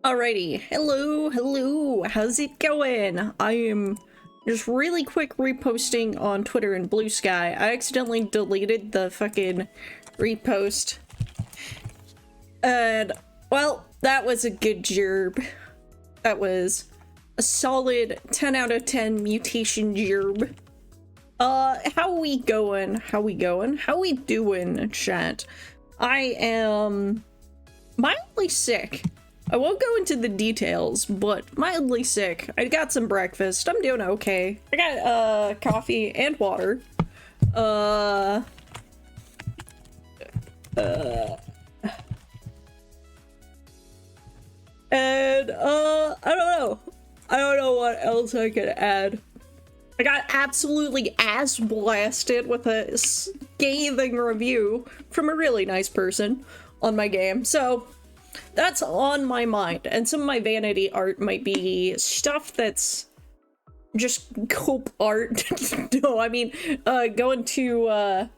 Alrighty, hello, how's it going? I am just really quick reposting on Twitter and Blue Sky. I accidentally deleted the fucking repost. And, well, that was a good job. That was a solid 10 out of 10 mutation job. How we going? How we doing, chat? I am mildly sick. I won't go into the details, but mildly sick. I got some breakfast. I'm doing okay. I got, coffee and water. And, I don't know what else I could add. I got absolutely ass blasted with a scathing review from a really nice person on my game, so that's on my mind. And some of my vanity art might be stuff that's just cope art. No, I mean, going to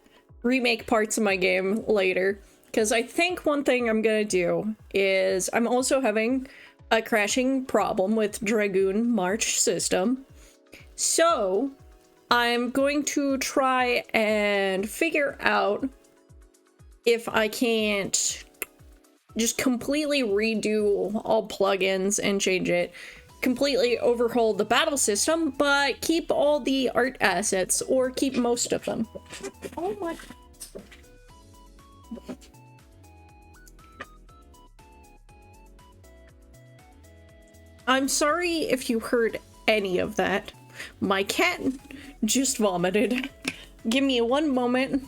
remake parts of my game later, because I think one thing I'm gonna do is I'm also having a crashing problem with Dragoon March system. So, I'm going to try and figure out if I can't just completely redo all plugins and change it, completely overhaul the battle system, but keep all the art assets, or keep most of them. Oh my... I'm sorry if you heard any of that. My cat just vomited. Give me one moment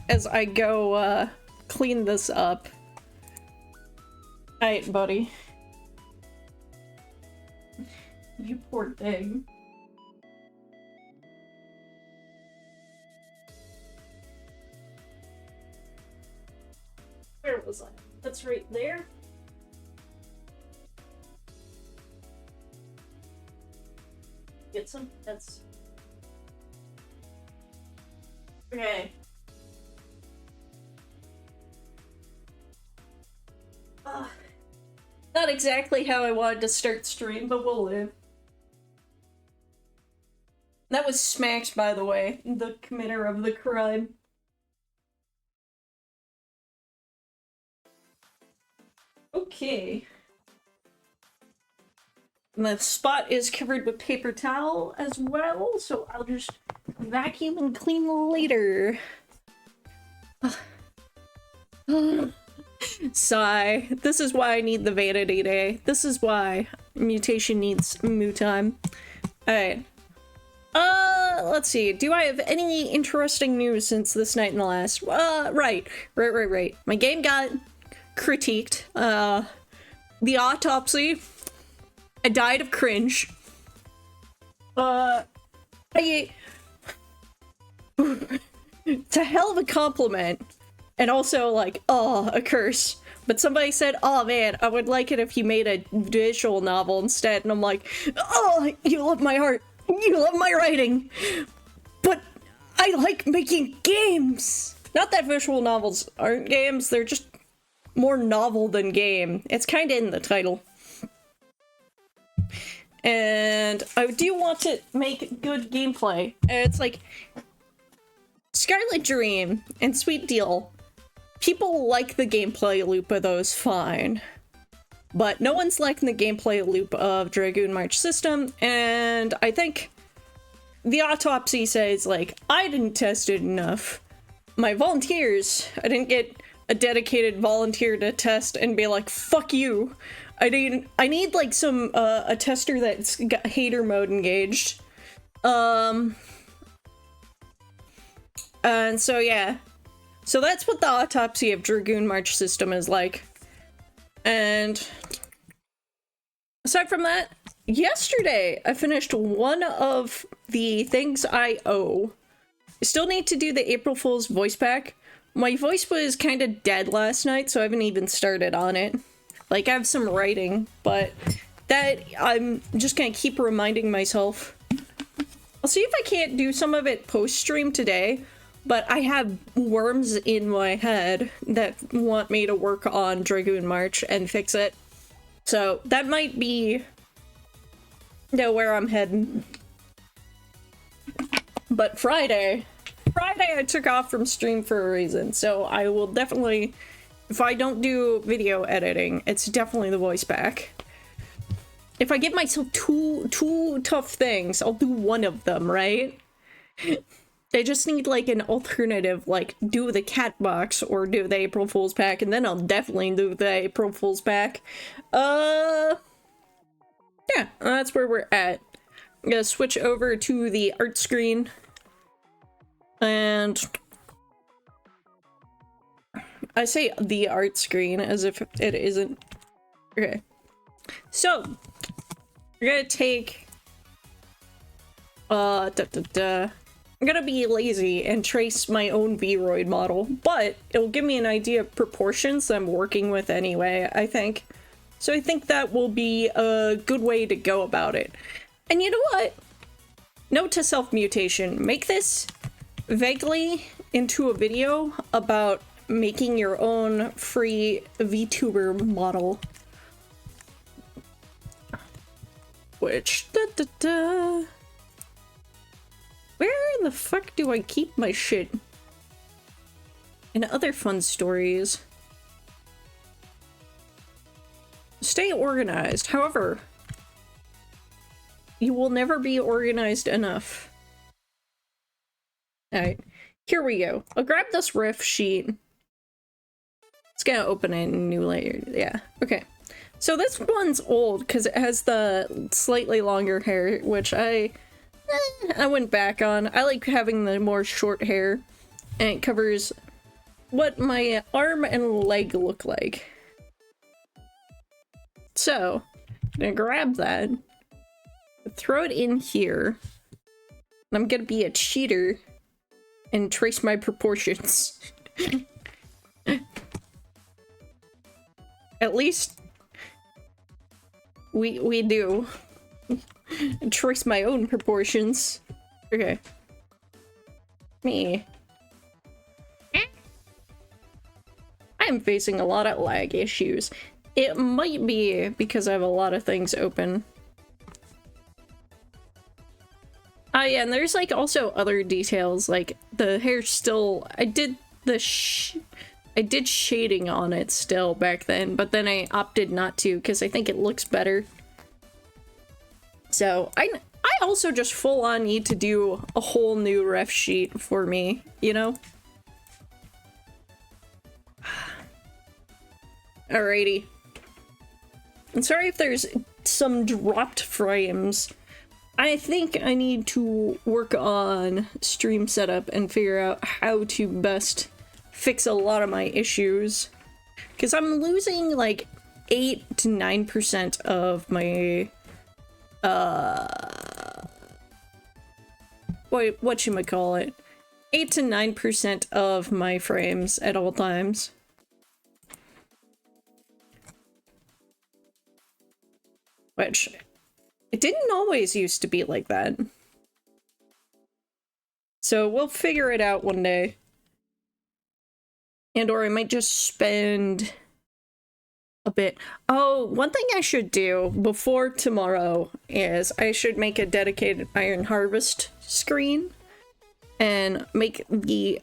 as I go clean this up. Alright, buddy. You poor thing. Where was I? That's right there. Get some? That's... Okay. Not exactly how I wanted to start stream, but we'll live. That was Smacks, by the way, the committer of the crime. Okay. The spot is covered with paper towel as well, so I'll just vacuum and clean later. Sigh. This is why I need the vanity day. This is why mutation needs moo time. Alright. Let's see. Do I have any interesting news since this night and the last? Right. My game got critiqued. The autopsy. I died of cringe. It's a hell of a compliment. And also, like, oh, a curse. But somebody said, oh man, I would like it if you made a visual novel instead. And I'm like, oh, you love my art. You love my writing. But I like making games. Not that visual novels aren't games, they're just more novel than game. It's kind of in the title. And I do want to make good gameplay. It's like Scarlet Dream and Sweet Deal. People like the gameplay loop of those fine. But no one's liking the gameplay loop of Dragoon March system, and I think the autopsy says, like, I didn't test it enough. My volunteers, I didn't get a dedicated volunteer to test and be like, fuck you. I need like some, a tester that's got hater mode engaged. And so yeah. So that's what the autopsy of Dragoon March system is like. And aside from that, yesterday I finished one of the things I owe. I still need to do the April Fool's voice pack. My voice was kind of dead last night, so I haven't even started on it. Like, I have some writing, but that I'm just gonna keep reminding myself. I'll see if I can't do some of it post-stream today, but I have worms in my head that want me to work on Dragoon March and fix it. So that might be where I'm heading. But Friday I took off from stream for a reason, so I will definitely, if I don't do video editing, it's definitely the voice pack. If I give myself two tough things, I'll do one of them, right? They just need like an alternative, like do the cat box or do the April Fool's pack, and then I'll definitely do the April Fool's pack. Yeah, that's where we're at. I'm gonna switch over to the art screen. And I say the art screen as if it isn't. Okay. So we're gonna take I'm gonna be lazy and trace my own Vroid model, but it'll give me an idea of proportions I'm working with anyway, I think. So I think that will be a good way to go about it. And you know what? Note to self mutation. Make this vaguely into a video about making your own free VTuber model. Which, where the fuck do I keep my shit? And other fun stories. Stay organized. However, you will never be organized enough. Alright, here we go. I'll grab this riff sheet. It's gonna open it in a new layer. Yeah, okay. So this one's old because it has the slightly longer hair, which I went back on. I like having the more short hair, and it covers what my arm and leg look like. So, I'm gonna grab that, throw it in here, and I'm gonna be a cheater and trace my proportions. At least we do. Trace my own proportions. Okay. Me. I'm facing a lot of lag issues. It might be because I have a lot of things open. Oh yeah, and there's like also other details, like the hair still, I did shading on it still back then, but then I opted not to because I think it looks better. So I also just full on need to do a whole new ref sheet for me, you know? Alrighty. I'm sorry if there's some dropped frames. I think I need to work on stream setup and figure out how to best fix a lot of my issues. Because I'm losing like 8 to 9% of my whatchamacallit, 8 to 9% of my frames at all times. Which, it didn't always used to be like that. So we'll figure it out one day. And or I might just spend a bit. Oh, one thing I should do before tomorrow is I should make a dedicated Iron Harvest screen and make the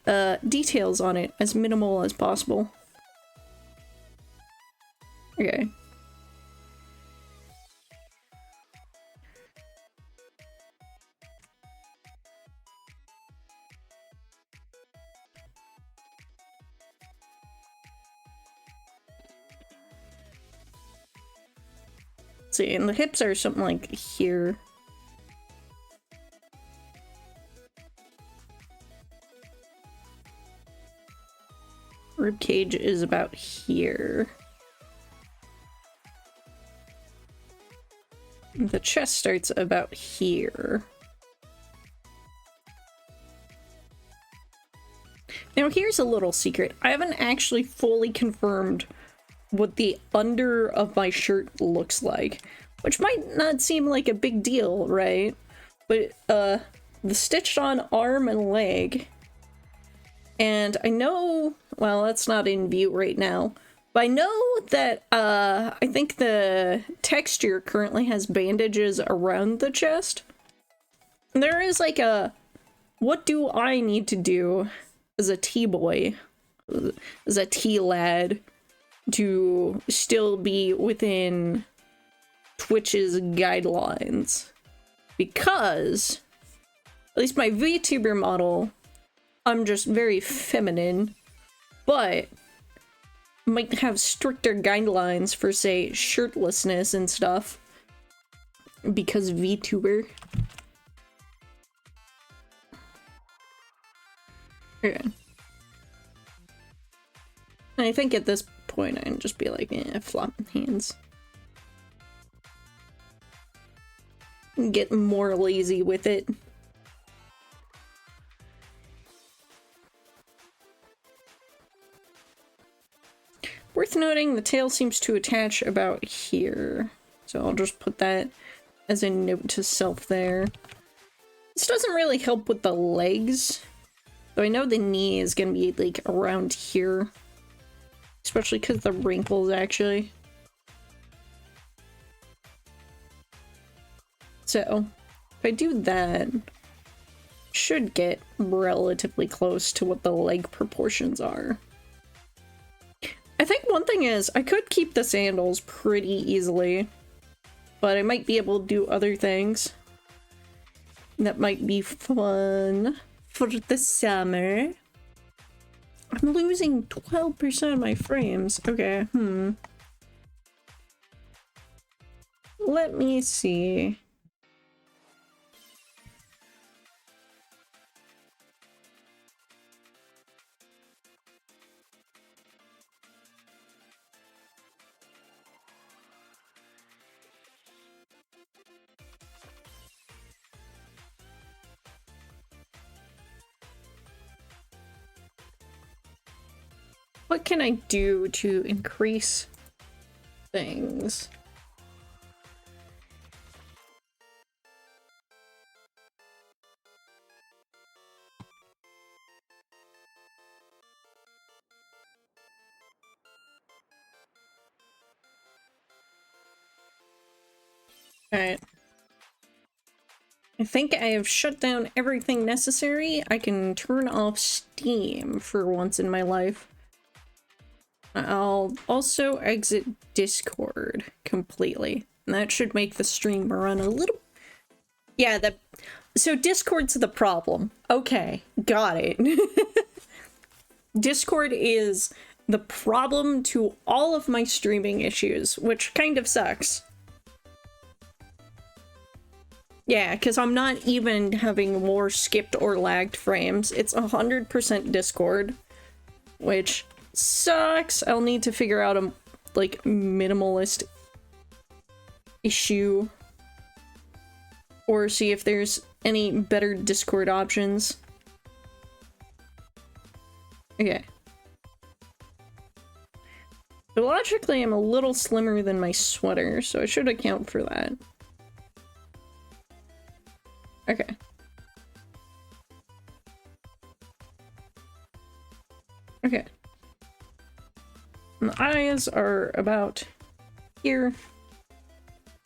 details on it as minimal as possible. Okay. See, and the hips are something like here. Rib cage is about here. The chest starts about here. Now here's a little secret. I haven't actually fully confirmed what the under of my shirt looks like, which might not seem like a big deal, right? But the stitched on arm and leg, and I know, well, that's not in view right now, But I know that, I think the texture currently has bandages around the chest. There is like a, what do I need to do as a T-boy, as a T-lad, to still be within Twitch's guidelines? Because, at least my VTuber model, I'm just very feminine, but might have stricter guidelines for, say, shirtlessness and stuff, because VTuber. Okay. I think at this point I can just be like, flop hands. Get more lazy with it. Worth noting, the tail seems to attach about here. So I'll just put that as a note to self there. This doesn't really help with the legs. So I know the knee is gonna be like around here. Especially because the wrinkles actually. So if I do that, should get relatively close to what the leg proportions are. I think one thing is, I could keep the sandals pretty easily, but I might be able to do other things that might be fun for the summer. I'm losing 12% of my frames. Okay, Let me see. What can I do to increase things? Alright. I think I have shut down everything necessary. I can turn off Steam for once in my life. I'll also exit Discord completely. And that should make the stream run a little... Yeah, so Discord's the problem. Okay, got it. Discord is the problem to all of my streaming issues, which kind of sucks. Yeah, because I'm not even having more skipped or lagged frames. It's 100% Discord, which sucks. I'll need to figure out a, like, minimalist issue. Or see if there's any better Discord options. Okay. So logically, I'm a little slimmer than my sweater, so I should account for that. Okay. Okay. And the eyes are about here.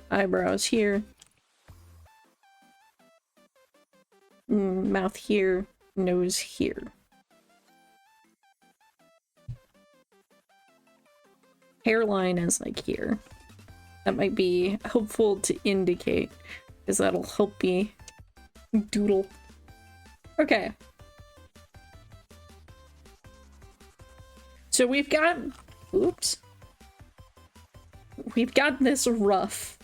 Eyebrows here. Mouth here. Nose here. Hairline is like here. That might be helpful to indicate, because that'll help me doodle. Okay. So we've got... Oops. We've got this ruff,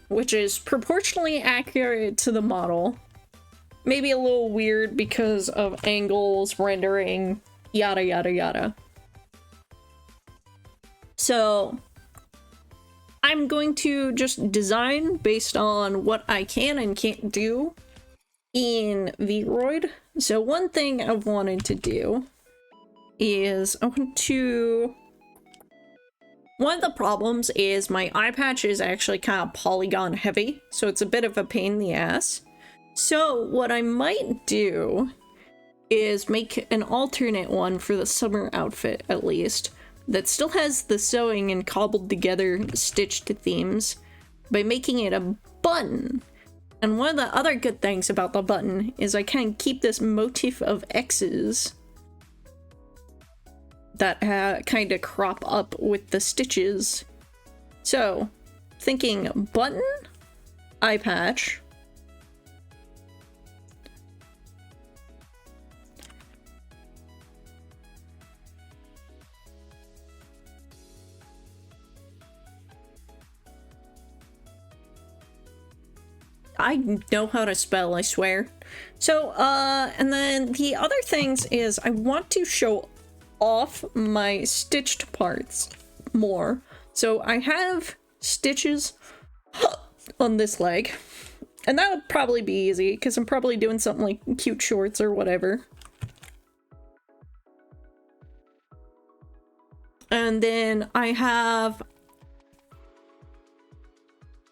which is proportionally accurate to the model. Maybe a little weird because of angles, rendering, yada yada yada. So I'm going to just design based on what I can and can't do in Vroid. So one thing I've wanted to do is I want to... One of the problems is my eye patch is actually kind of polygon heavy, so it's a bit of a pain in the ass. So what I might do is make an alternate one for the summer outfit, at least, that still has the sewing and cobbled together stitched themes by making it a button. And one of the other good things about the button is I can keep this motif of X's that kind of crop up with the stitches. So, thinking button, eye patch, I know how to spell, I swear. So, and then the other things is I want to show off my stitched parts more. So I have stitches on this leg, and that would probably be easy because I'm probably doing something like cute shorts or whatever. And then I have...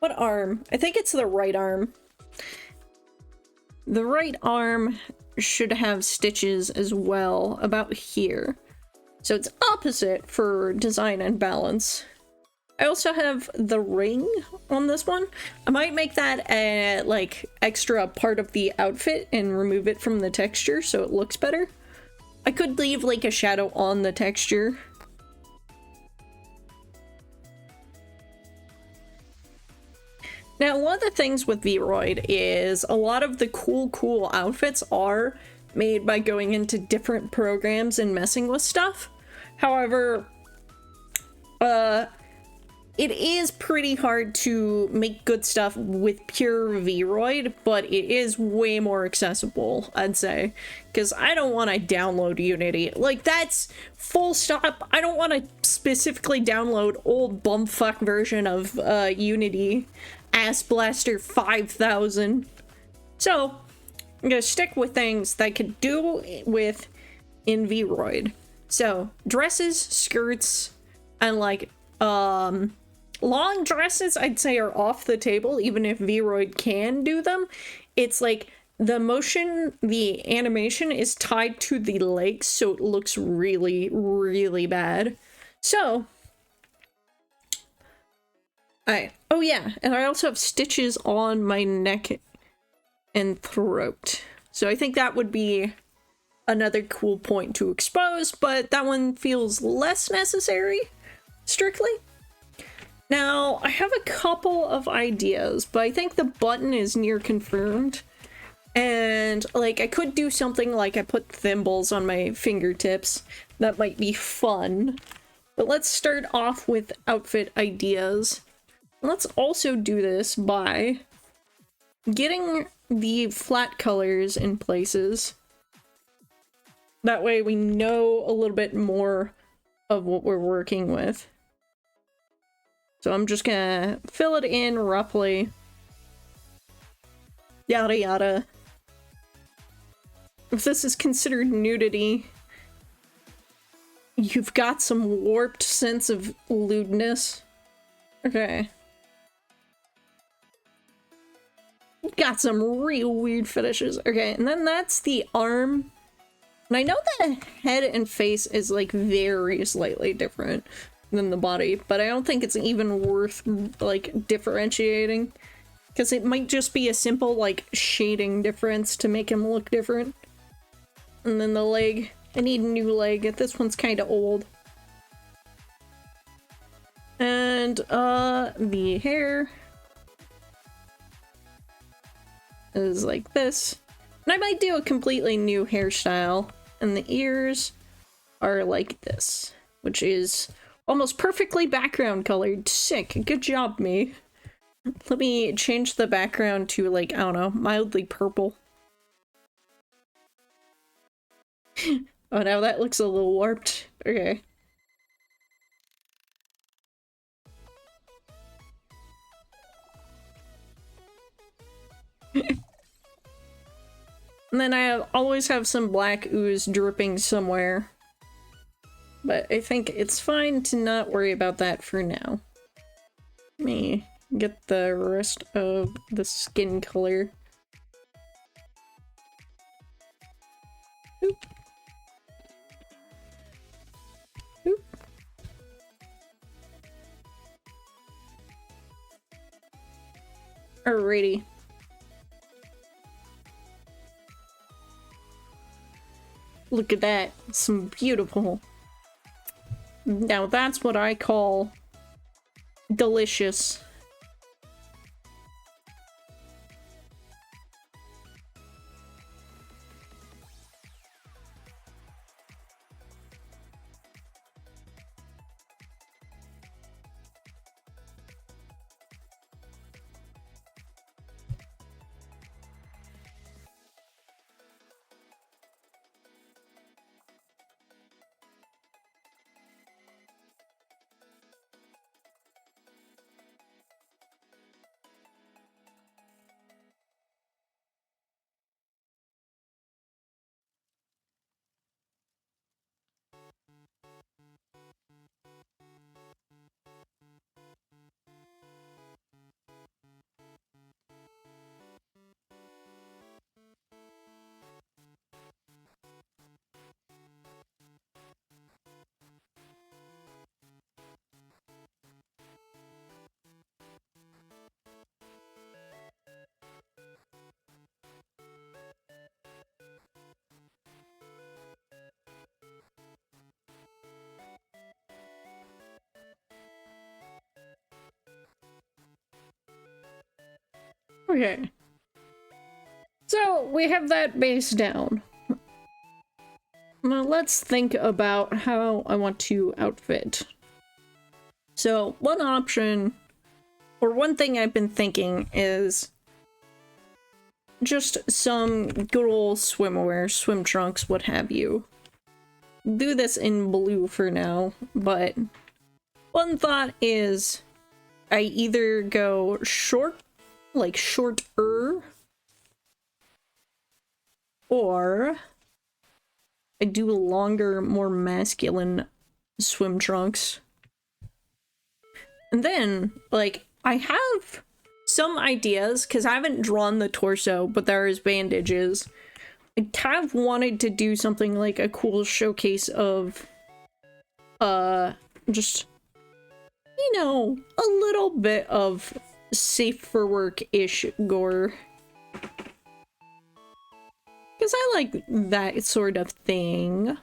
what arm? I think it's the right arm. The right arm should have stitches as well, about here. So it's opposite for design and balance. I also have the ring on this one. I might make that a, like, extra part of the outfit and remove it from the texture so it looks better. I could leave, like, a shadow on the texture. Now, one of the things with Vroid is a lot of the cool outfits are made by going into different programs and messing with stuff. However, it is pretty hard to make good stuff with pure Vroid, but it is way more accessible, I'd say. Because I don't want to download Unity. Like, that's full stop. I don't want to specifically download old bumfuck version of Unity. Ass Blaster 5000. So, I'm gonna stick with things that I could do with in Vroid. So, dresses, skirts, and like, long dresses I'd say are off the table, even if Vroid can do them. It's like, the motion, the animation is tied to the legs, so it looks really, really bad. So, oh yeah, and I also have stitches on my neck and throat. So I think that would be another cool point to expose, but that one feels less necessary, strictly. Now, I have a couple of ideas, but I think the button is near confirmed. And, like, I could do something like I put thimbles on my fingertips. That might be fun. But let's start off with outfit ideas. Let's also do this by getting the flat colors in places. That way we know a little bit more of what we're working with. So I'm just gonna fill it in roughly. Yada yada. If this is considered nudity, you've got some warped sense of lewdness. Okay. Got some real weird fetishes. Okay, and then that's the arm. And I know the head and face is like very slightly different than the body, but I don't think it's even worth like differentiating. Because it might just be a simple like shading difference to make him look different. And then the leg. I need a new leg. This one's kind of old. And the hair is like this. And I might do a completely new hairstyle. And the ears are like this, which is almost perfectly background colored. Sick. Good job, me. Let me change the background to, like, I don't know, mildly purple. Oh, now that looks a little warped. Okay. And then I always have some black ooze dripping somewhere. But I think it's fine to not worry about that for now. Let me get the rest of the skin color. Oop. Oop. Alrighty. Look at that. Some beautiful. Now that's what I call delicious. Okay. So we have that base down. Now let's think about how I want to outfit. So one option, or one thing I've been thinking is just some good old swimwear, swim trunks, what have you. Do this in blue for now, but one thought is I either go short, like shorter, or I do longer, more masculine swim trunks. And then, like, I have some ideas, because I haven't drawn the torso, but there is bandages. I have wanted to do something like a cool showcase of, just, you know, a little bit of safe for work-ish gore. Because I like that sort of thing.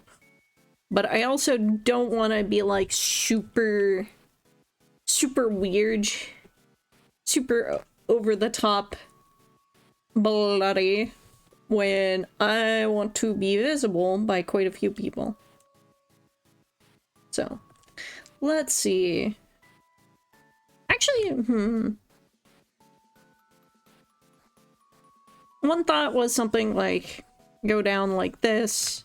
But I also don't want to be like super weird, super over the top bloody when I want to be visible by quite a few people. So, let's see. Actually, one thought was something like go down like this.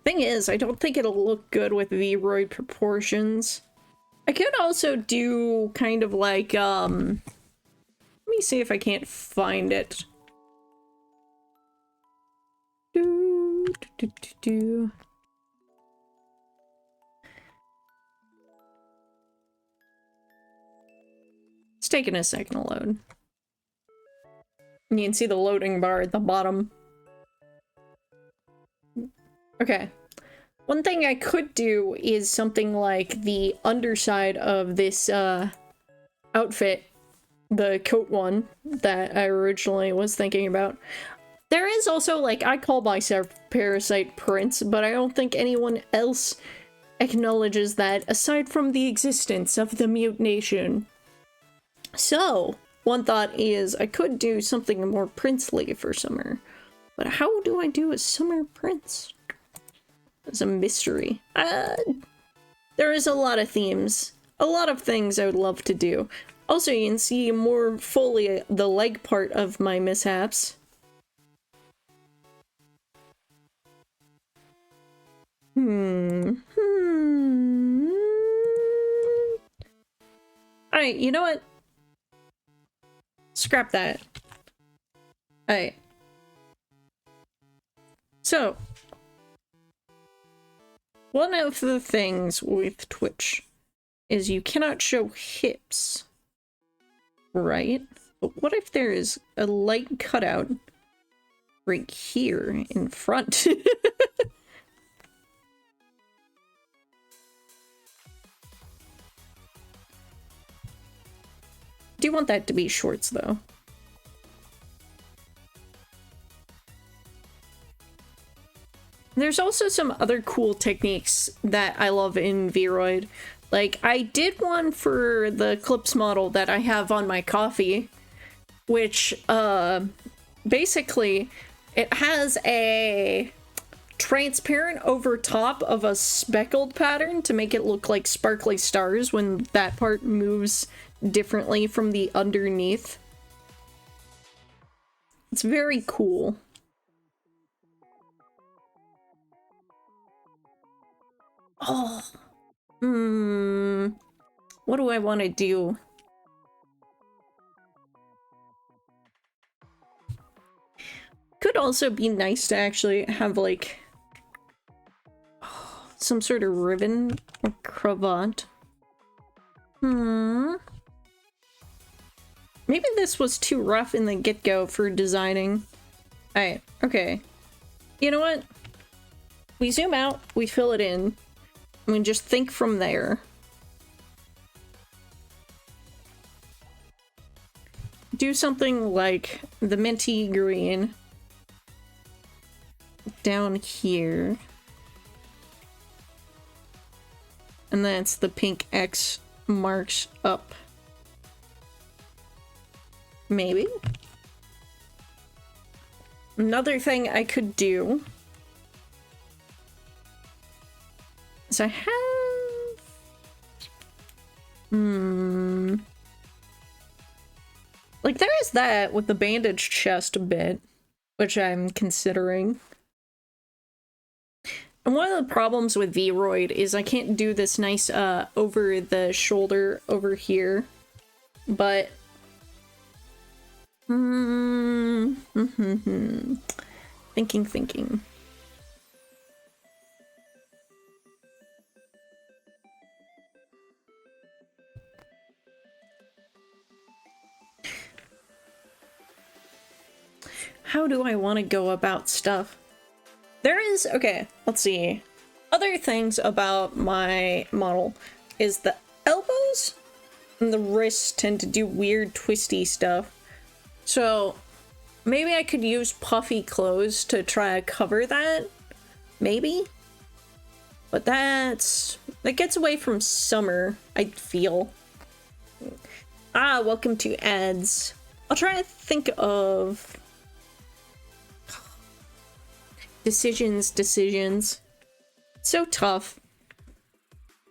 Thing is, I don't think it'll look good with V-Roid proportions. I could also do kind of like, let me see if I can't find it. It's taking a second to load. You can see the loading bar at the bottom. Okay. One thing I could do is something like the underside of this outfit, the coat one that I originally was thinking about. There is also, like, I call myself Parasite Prince, but I don't think anyone else acknowledges that aside from the existence of the Mute Nation. So, one thought is I could do something more princely for summer. But how do I do a summer prince? It's a mystery. There is a lot of themes. A lot of things I would love to do. Also, you can see more fully the leg part of my mishaps. Alright, you know what? Scrap that. Alright. So, one of the things with Twitch is you cannot show hips, right? But what if there is a light cutout right here in front? do want that to be shorts, though. There's also some other cool techniques that I love in Vroid. Like, I did one for the Clips model that I have on my coffee, which, basically, it has a transparent over top of a speckled pattern to make it look like sparkly stars when that part moves differently from the underneath. It's very cool. Oh, what do I want to do? Could also be nice to actually have, like, some sort of ribbon or cravat. Maybe this was too rough in the get-go for designing. Alright, okay. You know what? We zoom out, we fill it in, and we just think from there. Do something like the minty green down here. And that's the pink X marks up. Maybe? Another thing I could do is I have... Like, there is that with the bandage chest a bit, which I'm considering. And one of the problems with Vroid is I can't do this nice over the shoulder over here, but thinking. How do I want to go about stuff? There is, okay, let's see. Other things about my model is the elbows and the wrists tend to do weird twisty stuff. So maybe I could use puffy clothes to try to cover that. Maybe. But that gets away from summer, I feel. Ah, welcome to ads. I'll try to think of decisions. So tough.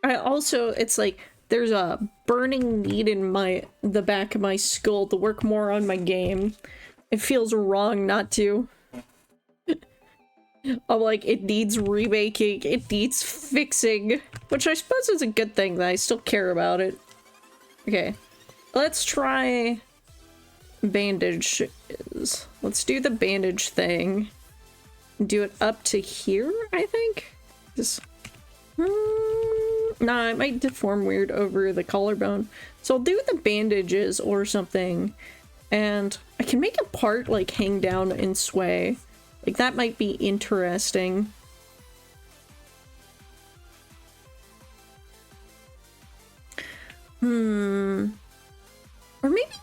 It's like there's a burning need in the back of my skull to work more on my game. It feels wrong not to. I'm like, it needs remaking, it needs fixing, which I suppose is a good thing that I still care about it. Okay, let's try bandages. Let's do the bandage thing. Do it up to here, I think? Just... nah, it might deform weird over the collarbone. So I'll do the bandages or something. And I can make a part, like, hang down and sway. Like, that might be interesting. Or maybe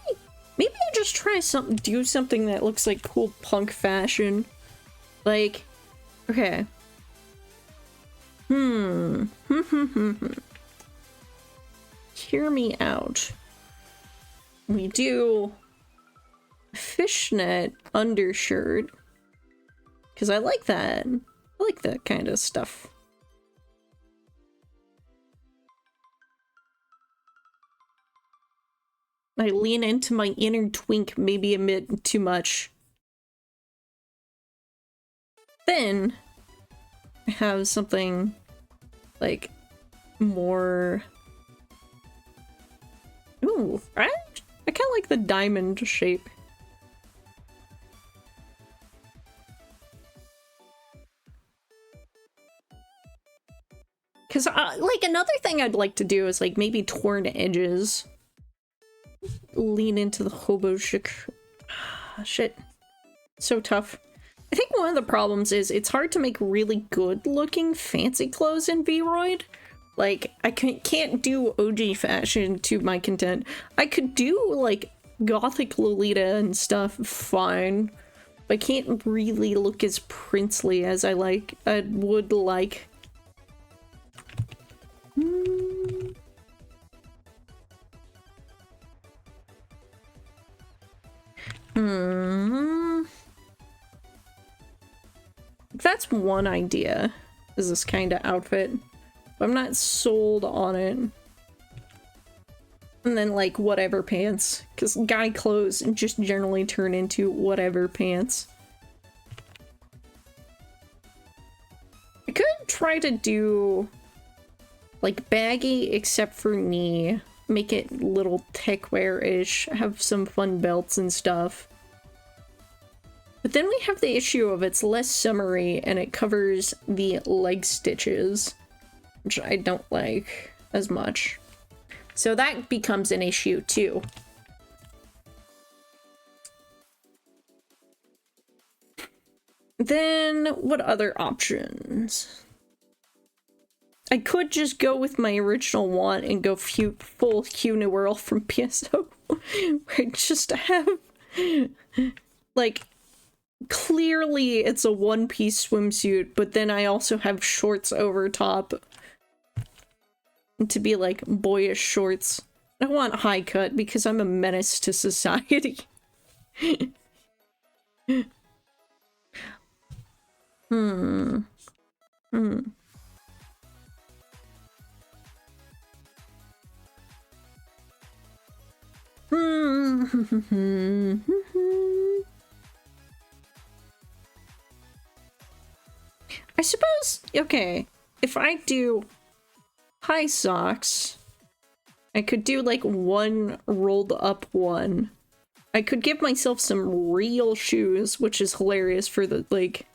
I just try do something that looks like cool punk fashion. Like, okay. Hear me out. We do fishnet undershirt. Because I like that. I like that kind of stuff. I lean into my inner twink maybe a bit too much. Then I have something like more... Ooh, I kind of like the diamond shape. Because, like, another thing I'd like to do is, like, maybe torn edges. Lean into the hobo chic. Shit. So tough. I think one of the problems is it's hard to make really good looking fancy clothes in Vroid Like, I can't do OG fashion to my content. I could do, like, gothic Lolita and stuff, fine. But I can't really look as princely as I would like. That's one idea, is this kind of outfit. But I'm not sold on it. And then, like, whatever pants. Because guy clothes just generally turn into whatever pants. I could try to do, like, baggy except for knee. Make it little techwear-ish. Have some fun belts and stuff. But then we have the issue of it's less summery and it covers the leg stitches, which I don't like as much. So that becomes an issue too. Then what other options? I could just go with my original one and go full Hugh Newell from PSO. Where I just have, like, clearly it's a one-piece swimsuit, but then I also have shorts over top to be like boyish shorts. I want high cut because I'm a menace to society. I suppose, okay, if I do high socks, I could do like one rolled up one. I could give myself some real shoes, which is hilarious for the, like,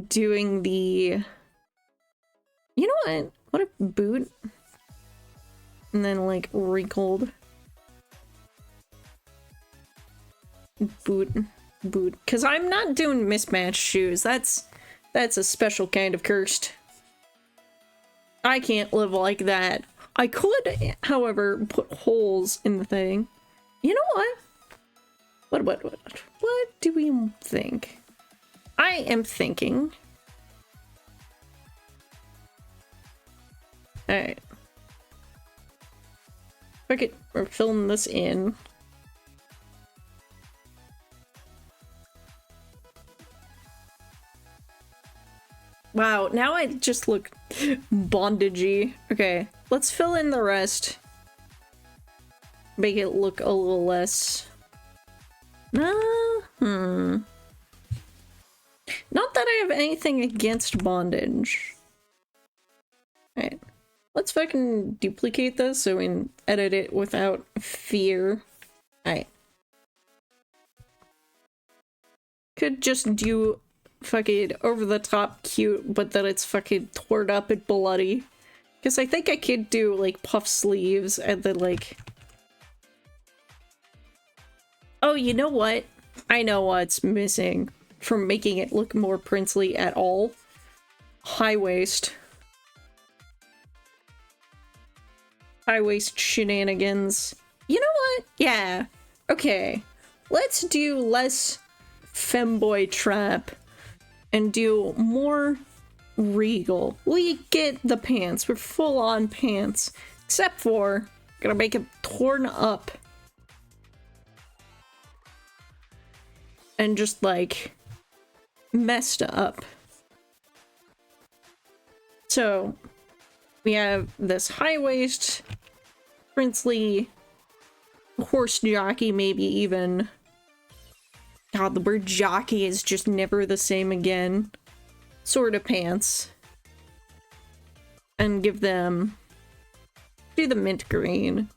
doing the, you know what? What a boot. And then, like, wrinkled boot. Because I'm not doing mismatched shoes. That's a special kind of cursed. I can't live like that. I could, however, put holes in the thing. You know what? What do we think? I am thinking. Alright. Okay, we're filling this in. Wow, now I just look bondagey. Okay, let's fill in the rest. Make it look a little less... Not that I have anything against bondage. Alright. Let's fucking duplicate this so we can edit it without fear. Alright. Could just do fucking over the top cute, but that it's fucking torn up and bloody. Because I think I could do like puff sleeves and then like... Oh, you know what? I know what's missing from making it look more princely at all. High waist. High waist shenanigans. You know what? Yeah. Okay. Let's do less femboy trap and do more regal. We get the pants. We're full on pants. Except for, gonna make it torn up. And just like messed up. So we have this high waist, princely, horse jockey, maybe even. God, the word jockey is just never the same again. Sort of pants. And give them... do the mint green.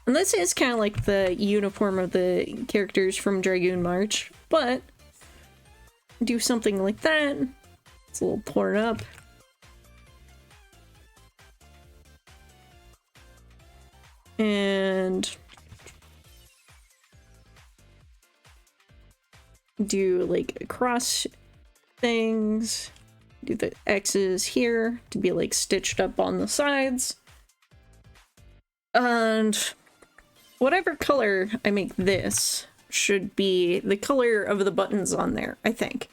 And this is kind of like the uniform of the characters from Dragoon March, but do something like that. It's a little torn up. And do like cross things. Do the X's here to be like stitched up on the sides. And whatever color I make this should be the color of the buttons on there, I think.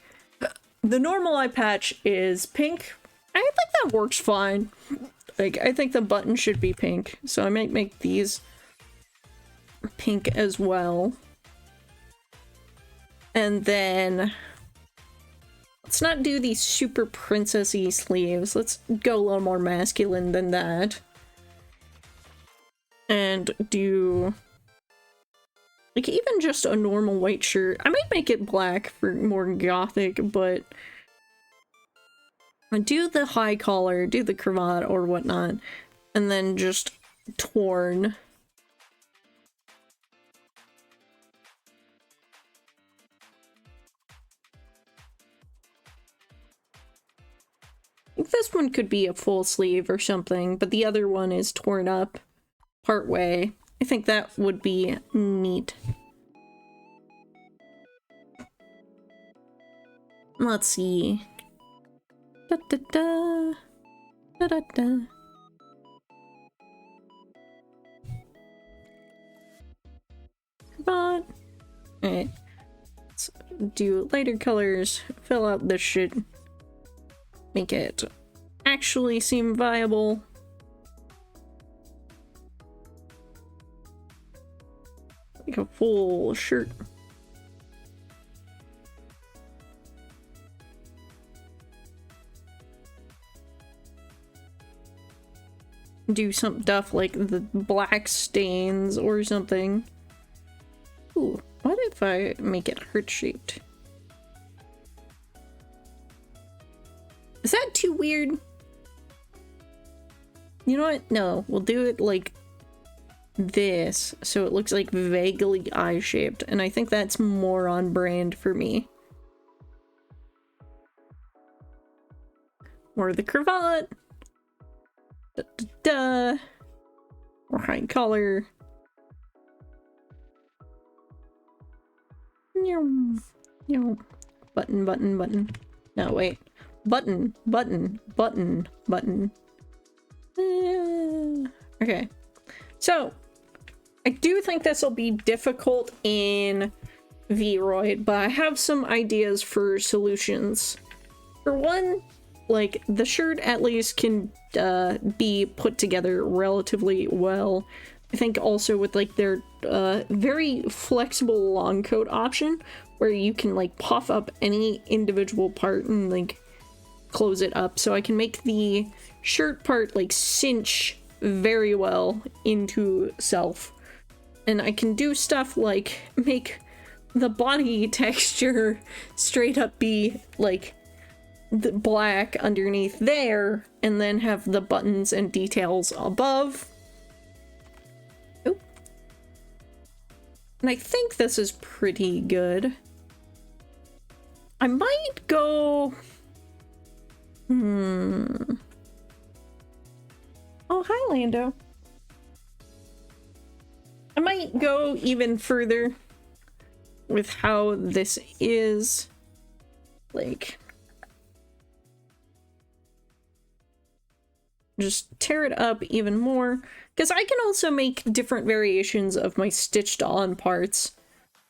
The normal eye patch is pink. I think that works fine. Like, I think the button should be pink, so I might make these pink as well. And then let's not do these super princessy sleeves. Let's go a little more masculine than that. And do like even just a normal white shirt. I might make it black for more gothic, but do the high collar, do the cravat or whatnot, and then just torn. I think this one could be a full sleeve or something, but the other one is torn up part way. I think that would be neat. Let's see. Da da da. Da da da. But alright. Let's do lighter colors, fill out this shit. Make it actually seem viable. Like a full shirt. Do some stuff like the black stains or something. Ooh, what if I make it heart-shaped? Is that too weird? You know what? No, we'll do it like this, so it looks like vaguely eye-shaped, and I think that's more on brand for me. Or the cravat. Da, da, da. Or high collar. Button, button, button. No, wait. Button, button, button, button. Okay. So, I do think this will be difficult in Vroid, but I have some ideas for solutions. For one, like, the shirt at least can be put together relatively well. I think also with like their very flexible long coat option, where you can like puff up any individual part and like close it up. So I can make the shirt part like cinch very well into self. And I can do stuff like make the body texture straight up be like the black underneath there, and then have the buttons and details above. Oh. And I think this is pretty good. I might go... Oh, hi, Lando. I might go even further with how this is. Like... just tear it up even more, because I can also make different variations of my stitched on parts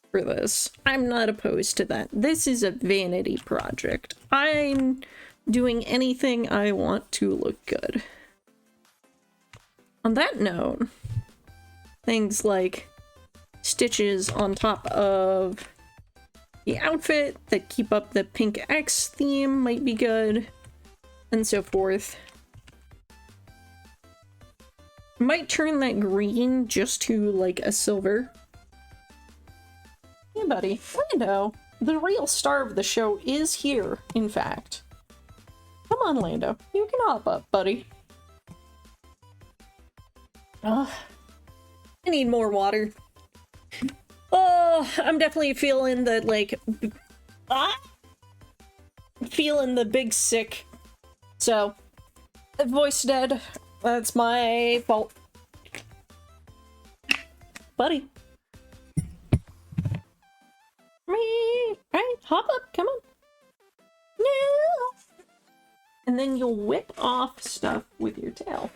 for this. I'm not opposed to that. This is a vanity project. I'm doing anything I want to look good. On that note, things like stitches on top of the outfit that keep up the pink X theme might be good, and so forth. Might turn that green just to like a silver. Hey buddy, Lando, the real star of the show is here, in fact. Come on, Lando, you can hop up, buddy. Ugh. I need more water. Oh, I'm definitely feeling the like... feeling the big sick. So, voice dead. That's my fault. Buddy. Me. Right, hop up, come on. No. and then you'll whip off stuff with your tail.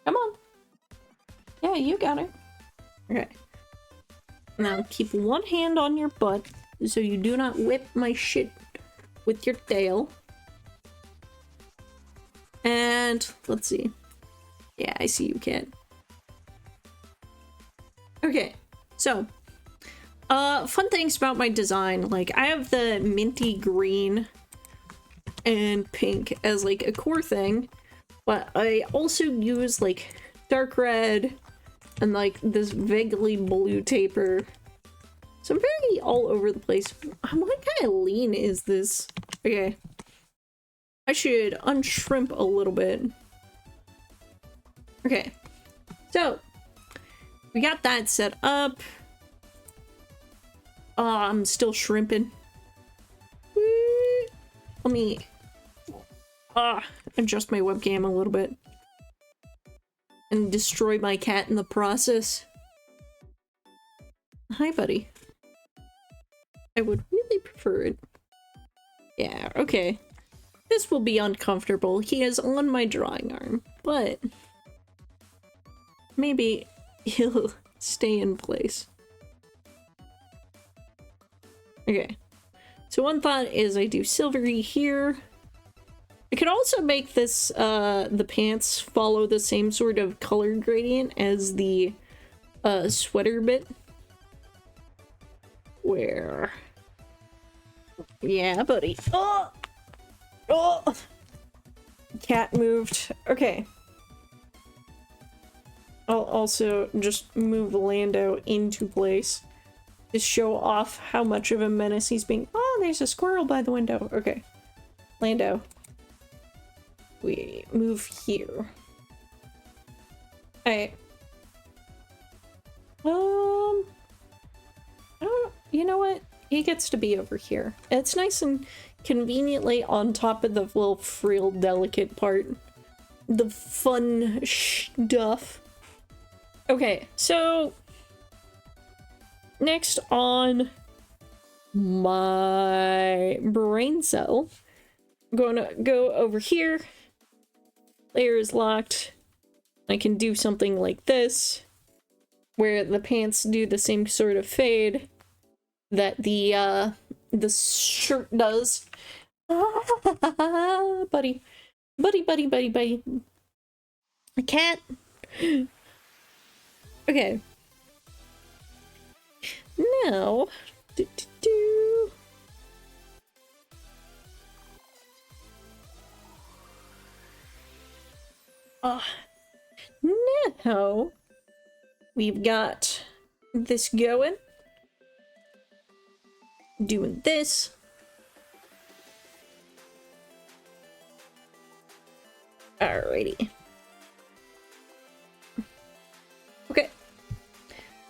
Come on. Yeah, you got it. Okay. Now keep one hand on your butt so you do not whip my shit with your tail. And let's see. Yeah, I see you, cat. Okay, so fun things about my design, like I have the minty green and pink as like a core thing, but I also use like dark red and like this vaguely blue taper. So I'm very all over the place. What kind of lean is this? Okay. I should unshrimp a little bit. Okay. So we got that set up. I'm still shrimping. Let me adjust my webcam a little bit. And destroy my cat in the process. Hi, buddy. I would really prefer it. Yeah, okay. This will be uncomfortable. He is on my drawing arm, but maybe he'll stay in place. Okay. So one thought is I do silvery here. I could also make this, the pants follow the same sort of color gradient as the, sweater bit. Where? Yeah, buddy. Oh! Oh! Cat moved. Okay. I'll also just move Lando into place to show off how much of a menace he's being. Oh, there's a squirrel by the window. Okay. Lando. We move here. Alright. You know what? He gets to be over here. It's nice and conveniently on top of the little frail, delicate part. The fun stuff. Okay, so next on my brain cell, I'm going to go over here. Layer is locked. I can do something like this, where the pants do the same sort of fade that the shirt does. Buddy. Buddy. A cat. Okay. Now, now we've got this going. Doing this. Alrighty. Okay.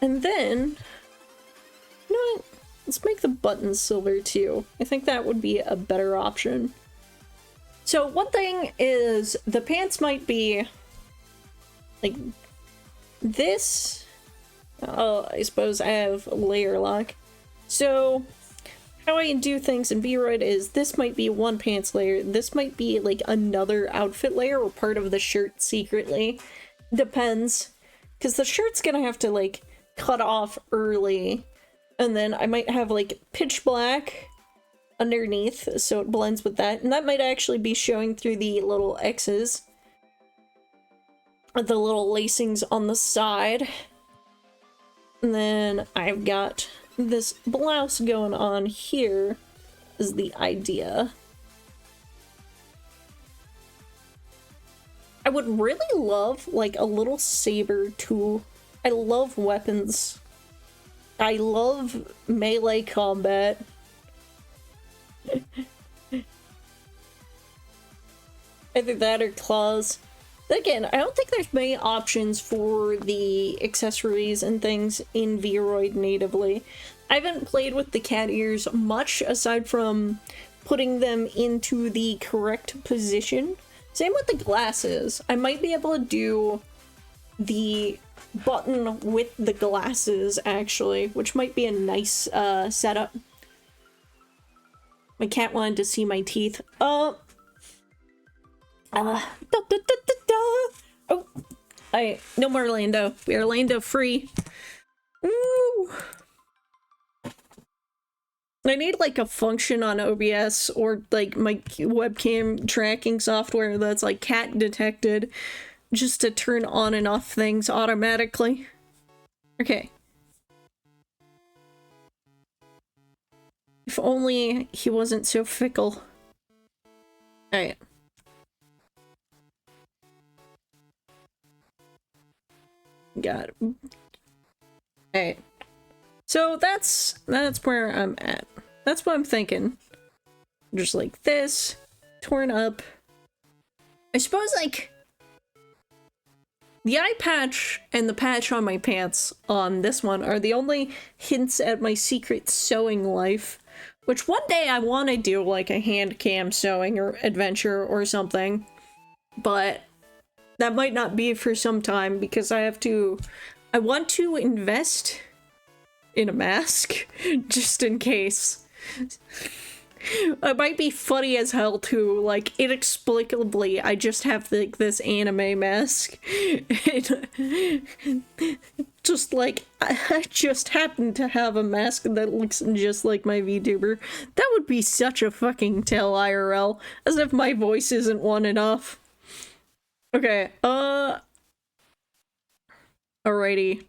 And then, you know what? Let's make the buttons silver too. I think that would be a better option. So one thing is the pants might be like this. Oh, I suppose I have layer lock. So how I do things in Vroid is this might be one pants layer, this might be like another outfit layer or part of the shirt secretly. Depends. Because the shirt's gonna have to like cut off early. And then I might have like pitch black underneath so it blends with that. And that might actually be showing through the little X's. The little lacings on the side. And then I've got this blouse going on here is the idea. I would really love like a little saber tool. I love weapons. I love melee combat. Either that or claws. Again, I don't think there's many options for the accessories and things in Vroid natively. I haven't played with the cat ears much aside from putting them into the correct position. Same with the glasses. I might be able to do the button with the glasses actually, which might be a nice setup. My cat wanted to see my teeth. Oh, no more Lando. We are Lando free. Ooh. I need like a function on OBS or like my webcam tracking software that's like cat detected just to turn on and off things automatically. Okay. If only he wasn't so fickle. Alright. Got it. Alright. So that's where I'm at. That's what I'm thinking. Just like this, torn up. I suppose like the eye patch and the patch on my pants on this one are the only hints at my secret sewing life, which one day I want to do like a hand cam sewing or adventure or something, but that might not be for some time because I want to invest in a mask just in case. It might be funny as hell too, like inexplicably I just have like this anime mask. Just like I just happen to have a mask that looks just like my VTuber. That would be such a fucking tell IRL, as if my voice isn't one enough. Okay, alrighty.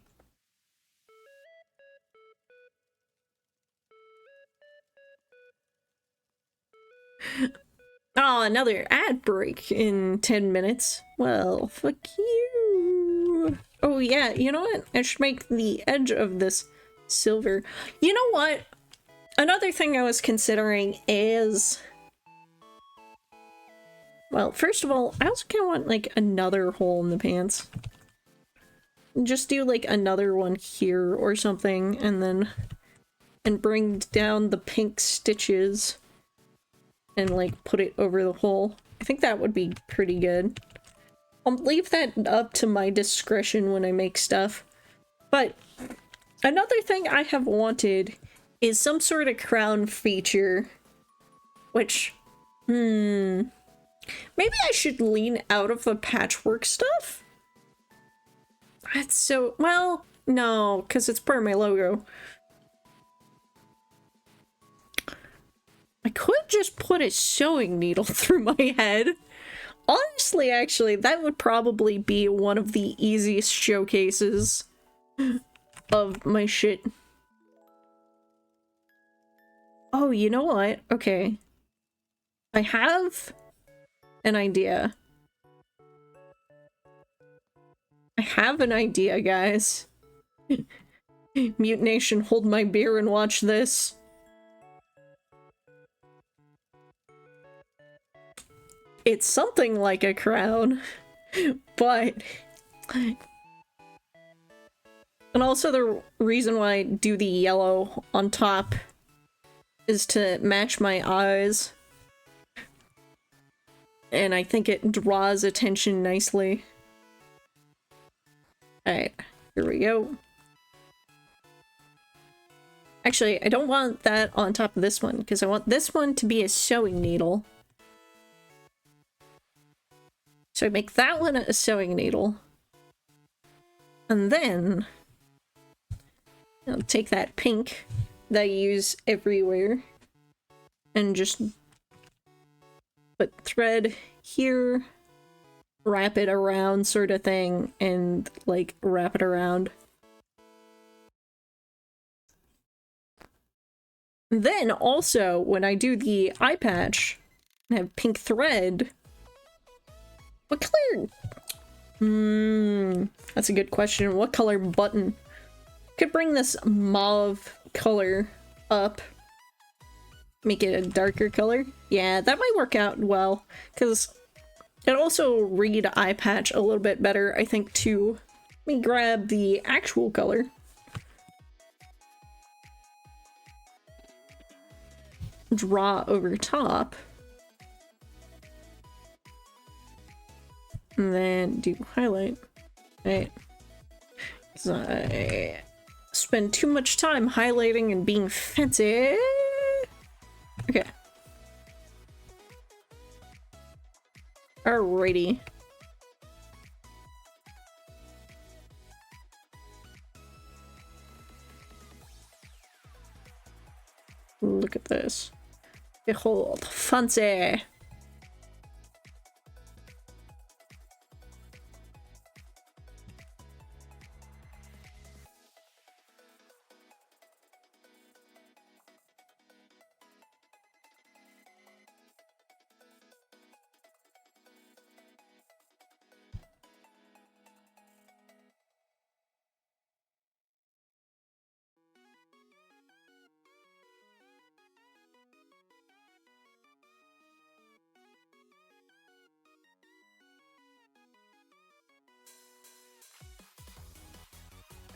Oh, another ad break in 10 minutes. Well, fuck you. Oh yeah, you know what? I should make the edge of this silver. You know what? Another thing I was considering is... Well, first of all, I also kind of want, like, another hole in the pants. Just do, like, another one here or something, and then... And bring down the pink stitches. And, like, put it over the hole. I think that would be pretty good. I'll leave that up to my discretion when I make stuff. But another thing I have wanted is some sort of crown feature. Which, maybe I should lean out of the patchwork stuff? That's so... Well, no, because it's part of my logo. I could just put a sewing needle through my head. Honestly, actually, that would probably be one of the easiest showcases of my shit. Oh, you know what? Okay. I have an idea. I have an idea, guys. Mute Nation, hold my beer and watch this. It's something like a crown, but... And also the reason why I do the yellow on top is to match my eyes. And I think it draws attention nicely. Alright, here we go. Actually, I don't want that on top of this one, because I want this one to be a sewing needle. So I make that one a sewing needle. And then I'll take that pink that I use everywhere and just put thread here, wrap it around sort of thing, and like wrap it around. Then also when I do the eye patch, I have pink thread. What color? That's a good question. What color button? Could bring this mauve color up. Make it a darker color. Yeah, that might work out well. Because it also read eye patch a little bit better, I think, too. Let me grab the actual color. Draw over top. And then do highlight. Right. So I spend too much time highlighting and being fancy. Okay. Alrighty. Look at this. Behold, fancy.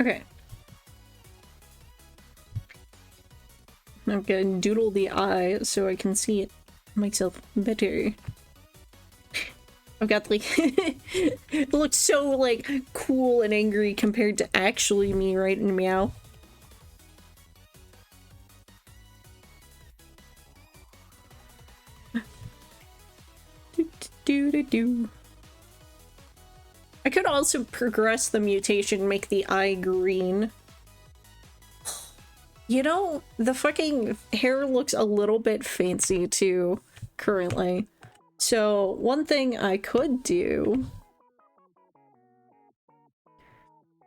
Okay. I'm gonna doodle the eye so I can see it myself better. I've got like it looks so like cool and angry compared to actually me writing meow. Do. I could also progress the mutation, make the eye green. You know, the fucking hair looks a little bit fancy too, currently. So, one thing I could do...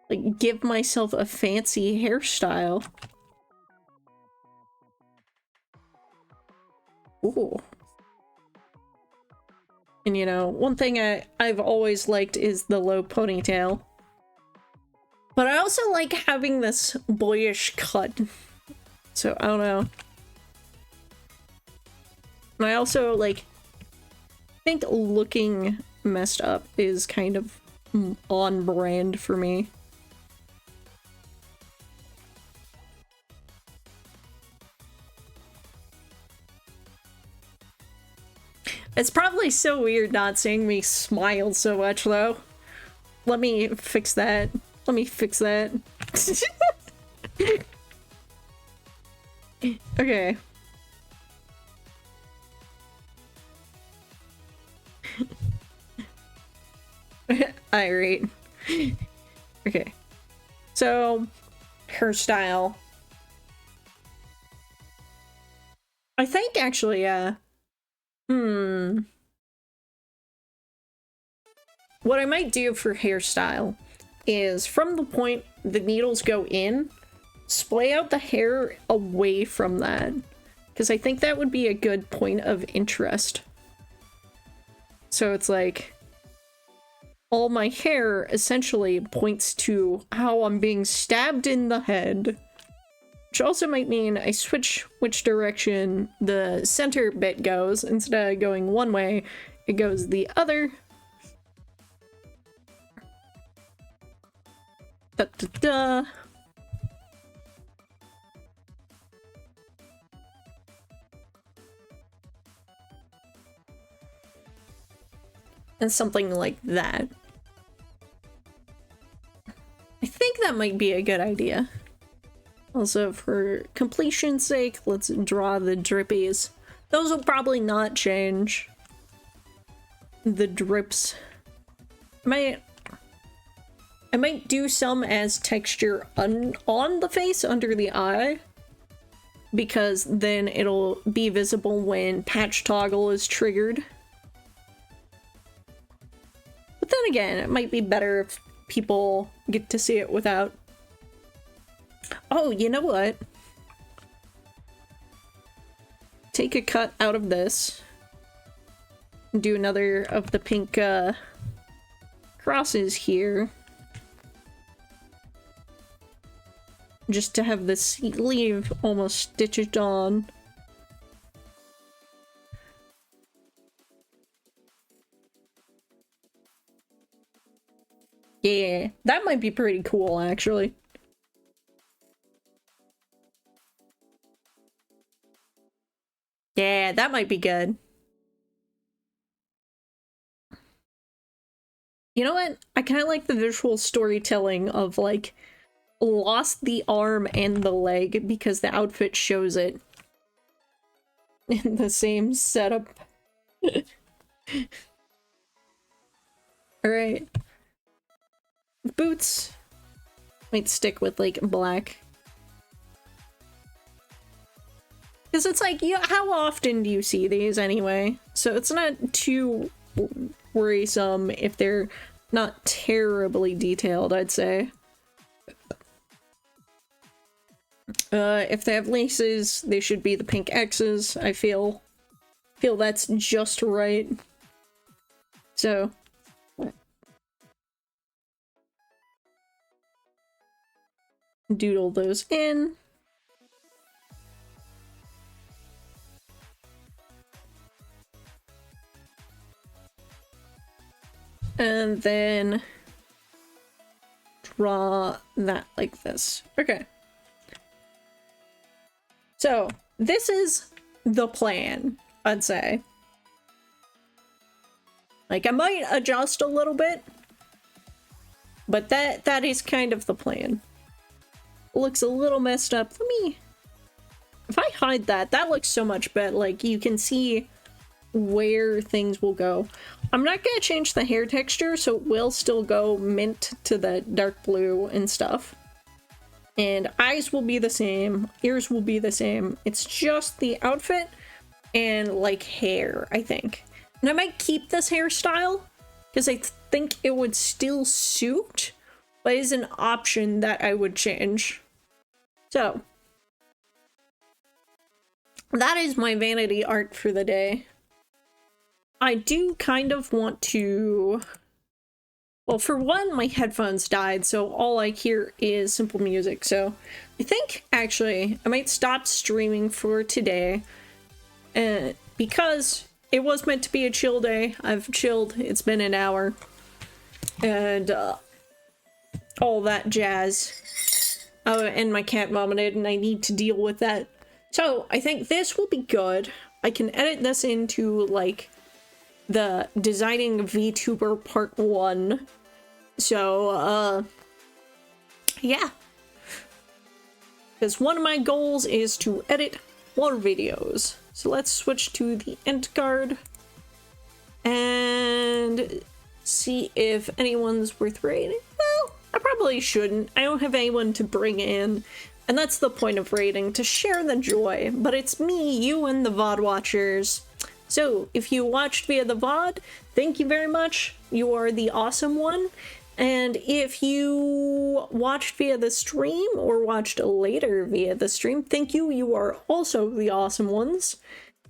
like, give myself a fancy hairstyle. Ooh. And you know, one thing I've always liked is the low ponytail. But I also like having this boyish cut. So, I don't know. And I also, like, think looking messed up is kind of on brand for me. It's probably so weird not seeing me smile so much, though. Let me fix that. Let me fix that. Okay. Irate. Okay. So, hairstyle. I think actually, what I might do for hairstyle is from the point the needles go in, splay out the hair away from that. Because I think that would be a good point of interest. So it's like, all my hair essentially points to how I'm being stabbed in the head. Which also might mean I switch which direction the center bit goes. Instead of going one way, it goes the other. Da da da. And something like that. I think that might be a good idea. Also, for completion's sake, let's draw the drippies. Those will probably not change. The drips. I might do some as texture on the face, under the eye. Because then it'll be visible when patch toggle is triggered. But then again, it might be better if people get to see it without. Oh, you know what? Take a cut out of this. And do another of the pink crosses here. Just to have the sleeve almost stitched on. Yeah, that might be pretty cool, actually. Yeah, that might be good. You know what? I kind of like the visual storytelling of, like, lost the arm and the leg because the outfit shows it in the same setup. Alright. Boots might stick with like black. Because it's like, how often do you see these anyway? So it's not too worrisome if they're not terribly detailed, I'd say. If they have laces, they should be the pink X's, I feel that's just right. So doodle those in. And then draw that like this. Okay. So this is the plan, I'd say. Like, I might adjust a little bit, but that is kind of the plan. It looks a little messed up. If I hide that, that looks so much better. Like, you can see where things will go. I'm not gonna change the hair texture, so it will still go mint to the dark blue and stuff. And eyes will be the same, ears will be the same. It's just the outfit and like hair, I think. And I might keep this hairstyle because I think it would still suit, but is an option that I would change. So that is my vanity art for the day. I do kind of want to... Well, for one, my headphones died, so all I hear is simple music. So I think, actually, I might stop streaming for today. Because it was meant to be a chill day. I've chilled. It's been an hour. And all that jazz. And my cat vomited, and I need to deal with that. So I think this will be good. I can edit this into, like, the designing VTuber part 1. So, yeah. Because one of my goals is to edit more videos. So let's switch to the end card and see if anyone's worth rating. Well, I probably shouldn't. I don't have anyone to bring in. And that's the point of rating, to share the joy. But it's me, you, and the VOD watchers. So, if you watched via the VOD, thank you very much. You are the awesome one. And if you watched via the stream or watched later via the stream, thank you. You are also the awesome ones.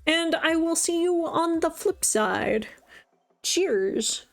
And I will see you on the flip side. Cheers.